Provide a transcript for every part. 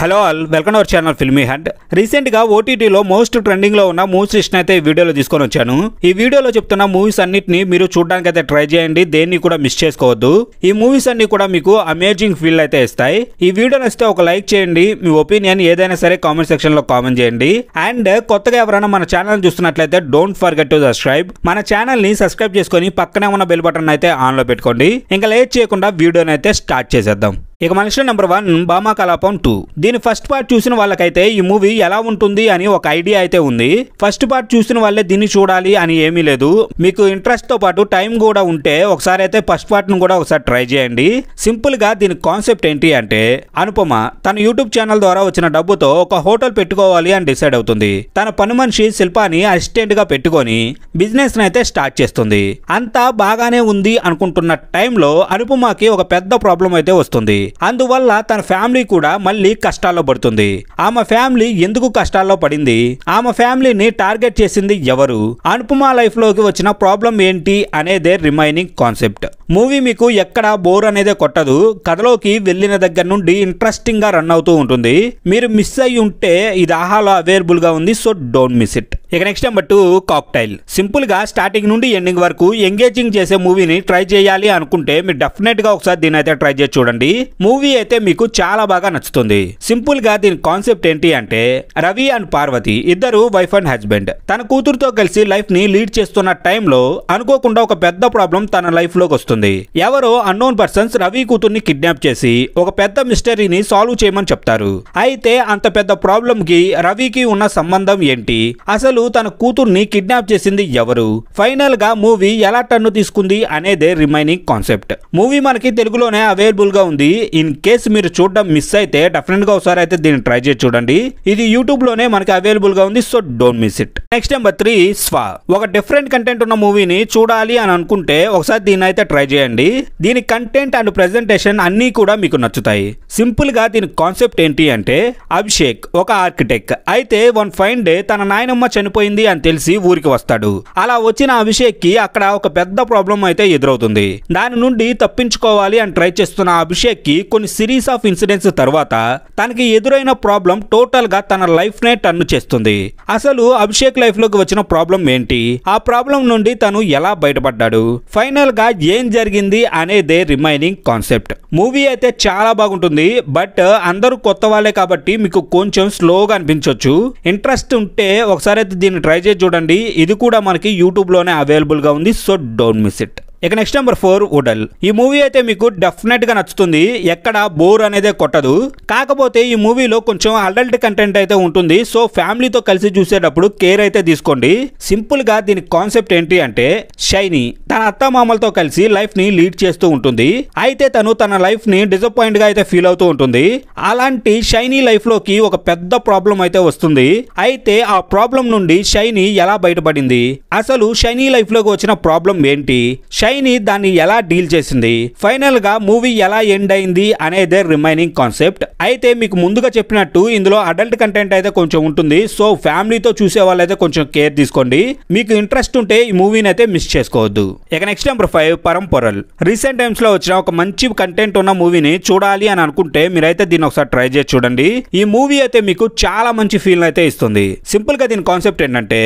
Hello all, welcome our channel filmy hunt. Recent గా ఓటీటీలో most trending లో ఉన్న మూవీస్ లిస్ట్ అయితే ఈ వీడియోలో తీసుకొని వచ్చాను. ఈ వీడియోలో చెప్తున్న మూవీస్ అన్నిటిని మీరు చూడడానికి అయితే ట్రై చేయండి, దేన్ని కూడా మిస్ చేసుకోవద్దు. ఈ మూవీస్ అన్ని కూడా మీకు అమేజింగ్ ఫీల్ అయితే ఇస్తాయి. ఈ వీడియో నచ్చితే ఒక లైక్ చేయండి, మీ ఒపీనియన్ ఏదైనా సరే కామెంట్ సెక్షన్ లో కామెంట్ చేయండి. అండ్ కొత్తగా ఎవరైనా మన ఛానల్ చూస్తున్నట్లయితే డోంట్ ఫర్గెట్ టు సబ్స్క్రైబ్. మన ఛానల్ ని సబ్స్క్రైబ్ చేసుకొని పక్కనే ఉన్న బెల్ బటన్ అయితే ఆన్ లో పెట్టుకోండి. ఇంకా లేట్ చేయకుండా వీడియోని అయితే స్టార్ట్ చేసేద్దాం. ఇక మన లిస్ట్ నెంబర్ 1 భామా కలాపం 2. దీని ఫస్ట్ పార్ట్ చూసిన వాళ్ళకైతే ఈ మూవీ ఎలా ఉంటుంది అని ఒక ఐడియా అయితే ఉంది. ఫస్ట్ పార్ట్ చూసిన వాళ్ళే దీన్ని చూడాలి అని ఏమీ లేదు. మీకు ఇంట్రెస్ట్ తో పాటు టైం కూడా ఉంటే ఒకసారి అయితే ఫస్ట్ పార్ట్ ను కూడా ఒకసారి ట్రై చేయండి. సింపుల్ గా దీని కాన్సెప్ట్ ఏంటి అంటే, అనుపమ తన యూట్యూబ్ ఛానల్ ద్వారా వచ్చిన డబ్బుతో ఒక హోటల్ పెట్టుకోవాలి అని డిసైడ్ అవుతుంది. తన పని మనిషి శిల్పాని అసిస్టెంట్ గా పెట్టుకొని బిజినెస్ అయితే స్టార్ట్ చేస్తుంది. అంతా బాగానే ఉంది అనుకుంటున్న టైంలో అనుపమకి ఒక పెద్ద ప్రాబ్లం అయితే వస్తుంది. అందువల్ల తన ఫ్యామిలీ కూడా మళ్ళీ కష్టాల్లో పడుతుంది. ఆమె ఫ్యామిలీ ఎందుకు కష్టాల్లో పడింది, ఆమె ఫ్యామిలీని టార్గెట్ చేసింది ఎవరు, అనుపమ లైఫ్ లోకి వచ్చిన ప్రాబ్లం ఏంటి అనేదే రిమైనింగ్ కాన్సెప్ట్. మూవీ మీకు ఎక్కడ బోర్ అనేది కొట్టదు. కథలోకి వెళ్ళిన దగ్గర నుండి ఇంట్రెస్టింగ్ గా రన్ అవుతూ ఉంటుంది. మీరు మిస్ అయ్యి ఉంటే ఇది ఆహాలో అవైలబుల్ గా ఉంది, సో డోంట్ మిస్ ఇట్. ఇక నెక్స్ట్ నెంబర్ 2 కాక్టైల్. సింపుల్ గా స్టార్టింగ్ నుండి ఎండింగ్ వరకు ఎంగేజింగ్ చేసే మూవీని ట్రై చేయాలి అనుకుంటే మీరు డెఫినెట్ గా ఒకసారి దీని అయితే ట్రై చేసి చూడండి. మూవీ అయితే మీకు చాలా బాగా నచ్చుతుంది. సింపుల్ గా దీని కాన్సెప్ట్ ఏంటి అంటే, రవి అండ్ పార్వతి ఇద్దరు వైఫ్ అండ్ హస్బెండ్. తన కూతురుతో కలిసి లైఫ్ ని లీడ్ చేస్తున్న టైంలో అనుకోకుండా ఒక పెద్ద ప్రాబ్లం తన లైఫ్ లోకి వస్తుంది. ఎవరో అన్నోన్ పర్సన్స్ రవి కూతుర్ని కిడ్నాప్ చేసి ఒక పెద్ద మిస్టరీని సాల్వ్ చేయమని చెప్తారు. అయితే అంత పెద్ద ప్రాబ్లం కి రవికి ఉన్న సంబంధం ఏంటి, అసలు తన కూతుర్ని కిడ్నాప్ చేసింది ఎవరు, ఫైనల్ గా మూవీ ఎలా టర్న్ తీసుకుంది అనేదే రిమైనింగ్ కాన్సెప్ట్. మూవీ మనకి తెలుగులోనే అవైలబుల్ గా ఉంది. ఇన్ కేస్ మీరు చూడడం మిస్ అయితే డెఫినెట్ గా ఒకసారి అయితే దీన్ని ట్రై చేసి చూడండి. ఇది యూట్యూబ్ లోనే మనకి అవైలబుల్ గా ఉంది, so don't miss it. Next number 3 స్వా. ఒక డిఫరెంట్ కంటెంట్ ఉన్న మూవీని చూడాలి అని అనుకుంటే ఒకసారి దీన్ని అయితే ట్రై చేయండి. దీని కంటెంట్ అండ్ ప్రెజెంటేషన్ అన్ని కూడా మీకు నచ్చుతాయి. సింపుల్ గా దీని కాన్సెప్ట్ ఏంటి అంటే, అభిషేక్ ఒక ఆర్కిటెక్ట్ అయితే వన్ ఫైన్ డే తన నాయనమ్మ చనిపోయింది అని తెలిసి ఊరికి వస్తాడు. అలా వచ్చిన అభిషేక్ కి అక్కడ ఒక పెద్ద ప్రాబ్లం అయితే ఎదురవుతుంది. దాని నుండి తప్పించుకోవాలి అని ట్రై చేస్తున్న అభిషేక్ కి కొన్ని సిరీస్ ఆఫ్ ఇన్సిడెంట్స్ తర్వాత తనకి ఎదురైన ప్రాబ్లం టోటల్ గా తన లైఫ్ నే టర్న్ చేస్తుంది. అసలు అభిషేక్ లైఫ్ లోకి వచ్చిన ప్రాబ్లం ఏంటి, ఆ ప్రాబ్లం నుండి తను ఎలా బయటపడ్డాడు, ఫైనల్ గా ఏం జరిగింది అనేదే రిమైనింగ్ కాన్సెప్ట్. మూవీ అయితే చాలా బాగుంటుంది. బట్ అందరూ కొత్త వాళ్ళే కాబట్టి మీకు కొంచెం స్లోగా అనిపించవచ్చు. ఇంట్రెస్ట్ ఉంటే ఒకసారి అయితే దీన్ని ట్రై చేసి చూడండి. ఇది కూడా మనకి యూట్యూబ్ లోనే అవైలబుల్ గా ఉంది, సో డోంట్ మిస్ ఇట్. ఇక నెక్స్ట్ నెంబర్ 4 ఉడల్. ఈ మూవీ అయితే మీకు డెఫినెట్ గా నచ్చుతుంది. ఎక్కడ బోర్ అనేది కొట్టదు. కాకపోతే ఈ మూవీలో కొంచెం అడల్ట్ కంటెంట్ అయితే ఉంటుంది, సో ఫ్యామిలీతో కలిసి చూసేటప్పుడు కేర్ అయితే తీసుకోండి. సింపుల్ గా దీని కాన్సెప్ట్ ఏంటి అంటే, షైనీ తన అత్తమామలతో కలిసి లైఫ్ ని లీడ్ చేస్తూ ఉంటుంది. అయితే తను తన లైఫ్ ని డిసప్పాయింట్ గా అయితే ఫీల్ అవుతూ ఉంటుంది. అలాంటి షైనీ లైఫ్ లోకి ఒక పెద్ద ప్రాబ్లం అయితే వస్తుంది. అయితే ఆ ప్రాబ్లం నుండి షైనీ ఎలా బయటపడింది, అసలు షైనీ లైఫ్ లోకి వచ్చిన ప్రాబ్లం ఏంటి, షైనీ దాన్ని ఎలా డీల్ చేసింది, ఫైనల్ గా మూవీ ఎలా ఎండ్ అయింది అనేదే రిమైనింగ్ కాన్సెప్ట్. అయితే మీకు ముందుగా చెప్పినట్టు ఇందులో అడల్ట్ కంటెంట్ అయితే కొంచెం ఉంటుంది, సో ఫ్యామిలీతో చూసే వాళ్ళైతే కొంచెం కేర్ తీసుకోండి. మీకు ఇంట్రెస్ట్ ఉంటే ఈ మూవీని అయితే మిస్ చేసుకోవద్దు. ఇక నెక్స్ట్ నెంబర్ 5 పరంపొరల్. రీసెంట్ టైమ్స్ లో వచ్చిన ఒక మంచి కంటెంట్ ఉన్న మూవీని చూడాలి అని అనుకుంటే మీరైతే దీన్ని ఒకసారి ట్రై చేసి చూడండి. ఈ మూవీ అయితే మీకు చాలా మంచి ఫీల్ అయితే ఇస్తుంది. సింపుల్ గా దీని కాన్సెప్ట్ ఏంటంటే,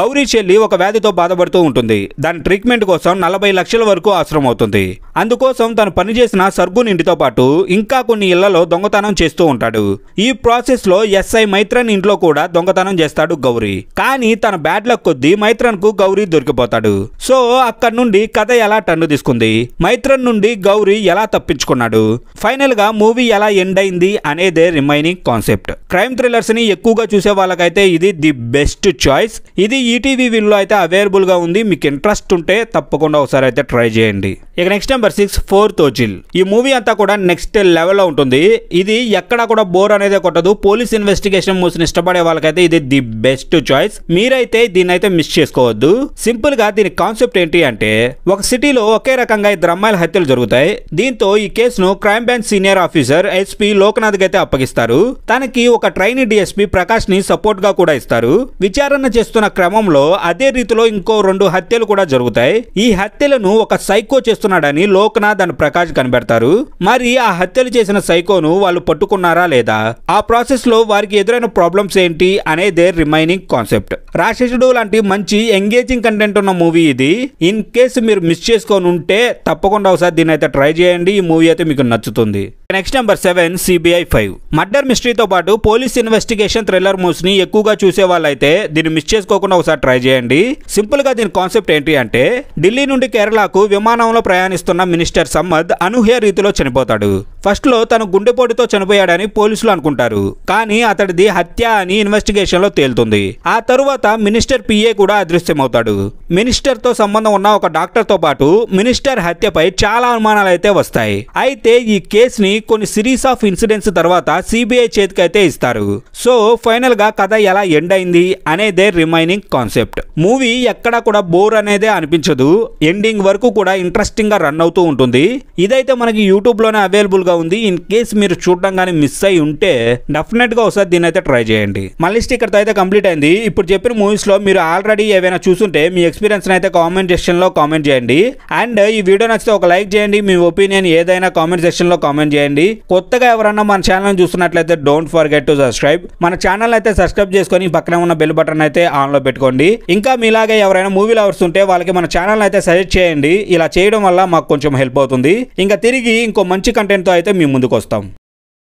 గౌరీ చెల్లి ఒక వ్యాధితో బాధపడుతూ ఉంటుంది. దాని ట్రీట్మెంట్ కోసం 40 లక్షల వరకు అవసరం అవుతుంది. అందుకోసం తను పనిచేసిన సర్గున్ ఇంటితో పాటు ఇంకా కొన్ని ఇళ్లలో దొంగతనం చేస్తూ ఉంటాడు. ఈ ప్రాసెస్ లో ఎస్ఐ మైత్రన్ ఇంట్లో కూడా దొంగతనం చేస్తాడు గౌరీ. కానీ తన బ్యాడ్ లక్ కొద్దీ మైత్రన్ కు గౌరీ దొరికిపోతాడు. సో అక్కడ నుండి కథ ఎలా టర్న్ తీసుకుంది, మైత్రన్ నుండి గౌరీ ఎలా తప్పించుకున్నాడు, ఫైనల్ గా మూవీ ఎలా ఎండ్ అయింది అనేదే రిమైనింగ్ కాన్సెప్ట్. క్రైమ్ థ్రిల్లర్స్ ని ఎక్కువగా చూసే వాళ్ళకైతే ఇది ది బెస్ట్ చాయిస్. ఇది ఈటీవీ విల్లో అయితే అవైలబుల్ గా ఉంది. మీకు ఇంట్రెస్ట్ ఉంటే తప్పకుండా ఒకసారి అయితే ట్రై చేయండి. ఇక నెక్స్ట్ నెంబర్ 6 ఫోర్త్ ఓజిల్. ఈ మూవీ అంతా కూడా నెక్స్ట్ లెవెల్లో ఉంటుంది. ఇది ఎక్కడా కూడా బోర్ అనేది కొట్టదు. పోలీస్ ఇన్వెస్టిగేషన్ మూవీని ఇష్టపడే వాళ్ళకైతే ఇది ది బెస్ట్ చాయిస్. మీరైతే దీన్ని అయితే మిస్ చేసుకోవద్దు. సింపుల్ గా దీని కాన్సెప్ట్ ఏంటి అంటే, ఒక సిటీలో ఒకే రకంగా 2 అమ్మాయిల హత్యలు జరుగుతాయి. దీంతో ఈ కేసును crime branch senior officer SP Loknath కి అయితే అప్పగిస్తారు. తనకి ఒక ట్రైనీ డిఎస్పీ ప్రకాష్ ని సపోర్ట్ గా కూడా ఇస్తారు. విచారణ చేస్తున్న క్రమంలో అదే రీతిలో ఇంకో 2 హత్యలు కూడా జరుగుతాయి. ఈ హత్యల హత్యను ఒక సైకో చేస్తున్నాడని లోక్నాథ్ అండ్ ప్రకాష్ కనిపెడతారు. మరి ఆ హత్యలు చేసిన సైకోను వాళ్ళు పట్టుకున్నారా లేదా, ఆ ప్రాసెస్ లో వారికి ఎదురైన ప్రాబ్లమ్స్ ఏంటి అనేదే రిమైనింగ్ కాన్సెప్ట్. రాక్షసుడు లాంటి మంచి ఎంగేజింగ్ కంటెంట్ ఉన్న మూవీ ఇది. ఇన్ కేసు మీరు మిస్ చేసుకొని ఉంటే తప్పకుండా ఒకసారి దీన్ని అయితే ట్రై చేయండి. ఈ మూవీ అయితే మీకు నచ్చుతుంది. Next number 7 CBI 5. మర్డర్ మిస్టరీతో పాటు పోలీస్ ఇన్వెస్టిగేషన్ థ్రిల్లర్ మూవ్స్ ని ఎక్కువగా చూసే వాళ్ళైతే దీన్ని మిస్ చేసుకోకుండా ఒకసారి ట్రై చేయండి. సింపుల్ గా దీని కాన్సెప్ట్ ఏంటి అంటే, ఢిల్లీ నుండి కేరళకు విమానంలో ప్రయాణిస్తున్న మినిస్టర్ సమ్మద్ అనూహ్య రీతిలో చనిపోతాడు. ఫస్ట్ లో తను గుండెపోటుతో చనిపోయాడని పోలీసులు అనుకుంటారు, కానీ అతడిది హత్య అని ఇన్వెస్టిగేషన్ లో తేలుతుంది. ఆ తరువాత మినిస్టర్ పిఏ కూడా అదృశ్యమవుతాడు. మినిస్టర్ తో సంబంధం ఉన్న ఒక డాక్టర్ తో పాటు మినిస్టర్ హత్యపై చాలా అనుమానాలు అయితే వస్తాయి. అయితే ఈ కేసుని కొన్ని సిరీస్ ఆఫ్ ఇన్సిడెంట్స్ తర్వాత సిబిఐ చేతికి అయితే ఇస్తారు. సో ఫైనల్ గా కథ ఎలా ఎండ్ అయింది అనేదే రిమైనింగ్ కాన్సెప్ట్. మూవీ ఎక్కడా కూడా బోర్ అనేదే అనిపించదు. ఎండింగ్ వరకు కూడా ఇంట్రెస్టింగ్ గా రన్ అవుతూ ఉంటుంది. ఇదైతే మనకి యూట్యూబ్ లోనే అవైలబుల్ గా ఉంది. ఇన్ కేస్ మీరు చూడడం కానీ మిస్ అయి ఉంటే డెఫినెట్ గా ఒకసారి దీన్ని అయితే ట్రై చేయండి. మళ్ళీ ఇక్కడతో అయితే కంప్లీట్ అయింది. ఇప్పుడు చెప్పిన మూవీస్ లో మీరు ఆల్రెడీ ఏవైనా చూసుంటే మీ ఎక్స్పీరియన్స్ అయితే కామెంట్ సెక్షన్ లో కామెంట్ చేయండి. అండ్ ఈ వీడియో నచ్చితే ఒక లైక్ చేయండి. మీ ఒపీనియన్ ఏదైనా కామెంట్ సెక్షన్ లో కామెంట్ చేయండి. కొత్తగా ఎవరన్నా మన ఛానల్ చూస్తున్నట్లయితే డోంట్ ఫర్గెట్ టు సబ్స్క్రైబ్. మన ఛానల్ అయితే సబ్స్క్రైబ్ చేసుకొని పక్కనే ఉన్న బెల్ బటన్ అయితే ఆన్ లో పెట్టుకోండి. ఇంకా మీలాగే ఎవరైనా మూవీ లవర్స్ ఉంటే వాళ్ళకి మన ఛానల్ అయితే సజెస్ట్ చేయండి. ఇలా చేయడం వల్ల మాకు కొంచెం హెల్ప్ అవుతుంది. ఇంకా తిరిగి ఇంకో మంచి కంటెంట్ తో అయితే మీ ముందుకు వస్తాం.